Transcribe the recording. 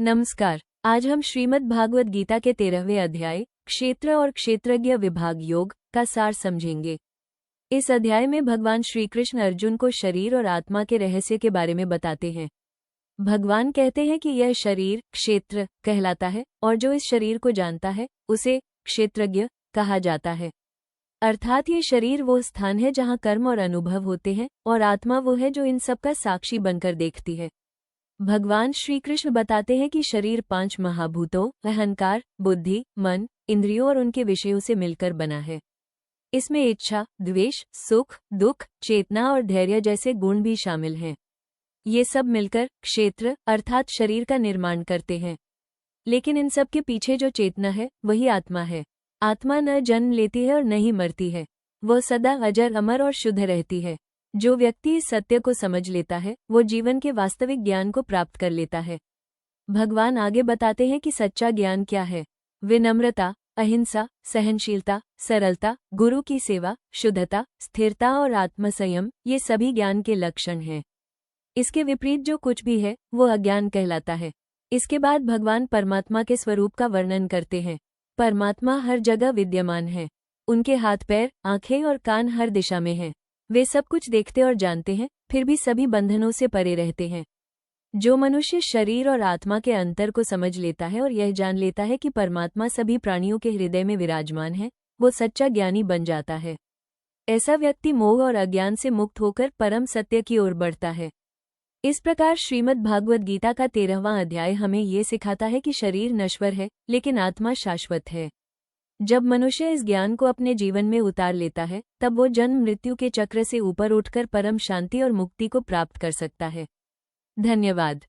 नमस्कार। आज हम श्रीमद् भागवत गीता के 13वें अध्याय क्षेत्र और क्षेत्रज्ञ विभाग योग का सार समझेंगे। इस अध्याय में भगवान श्री कृष्ण अर्जुन को शरीर और आत्मा के रहस्य के बारे में बताते हैं। भगवान कहते हैं कि यह शरीर क्षेत्र कहलाता है और जो इस शरीर को जानता है उसे क्षेत्रज्ञ कहा जाता है। अर्थात ये शरीर वो स्थान है जहाँ कर्म और अनुभव होते हैं और आत्मा वो है जो इन सब का साक्षी बनकर देखती है। भगवान श्री कृष्ण बताते हैं कि शरीर 5 महाभूतों अहंकार, बुद्धि, मन, इंद्रियों और उनके विषयों से मिलकर बना है। इसमें इच्छा, द्वेष, सुख, दुख, चेतना और धैर्य जैसे गुण भी शामिल हैं। ये सब मिलकर क्षेत्र अर्थात शरीर का निर्माण करते हैं। लेकिन इन सब के पीछे जो चेतना है वही आत्मा है। आत्मा न जन्म लेती है और न ही मरती है, वह सदा अजर अमर और शुद्ध रहती है। जो व्यक्ति इस सत्य को समझ लेता है वो जीवन के वास्तविक ज्ञान को प्राप्त कर लेता है। भगवान आगे बताते हैं कि सच्चा ज्ञान क्या है। विनम्रता, अहिंसा, सहनशीलता, सरलता, गुरु की सेवा, शुद्धता, स्थिरता और आत्मसंयम ये सभी ज्ञान के लक्षण हैं। इसके विपरीत जो कुछ भी है वो अज्ञान कहलाता है। इसके बाद भगवान परमात्मा के स्वरूप का वर्णन करते हैं। परमात्मा हर जगह विद्यमान है। उनके हाथ पैर, आंखें और कान हर दिशा में हैं। वे सब कुछ देखते और जानते हैं, फिर भी सभी बंधनों से परे रहते हैं। जो मनुष्य शरीर और आत्मा के अंतर को समझ लेता है और यह जान लेता है कि परमात्मा सभी प्राणियों के हृदय में विराजमान है, वो सच्चा ज्ञानी बन जाता है। ऐसा व्यक्ति मोह और अज्ञान से मुक्त होकर परम सत्य की ओर बढ़ता है। इस प्रकार श्रीमद् भागवत गीता का 13वां अध्याय हमें ये सिखाता है कि शरीर नश्वर है लेकिन आत्मा शाश्वत है। जब मनुष्य इस ज्ञान को अपने जीवन में उतार लेता है तब वो जन्म मृत्यु के चक्र से ऊपर उठकर परम शांति और मुक्ति को प्राप्त कर सकता है। धन्यवाद।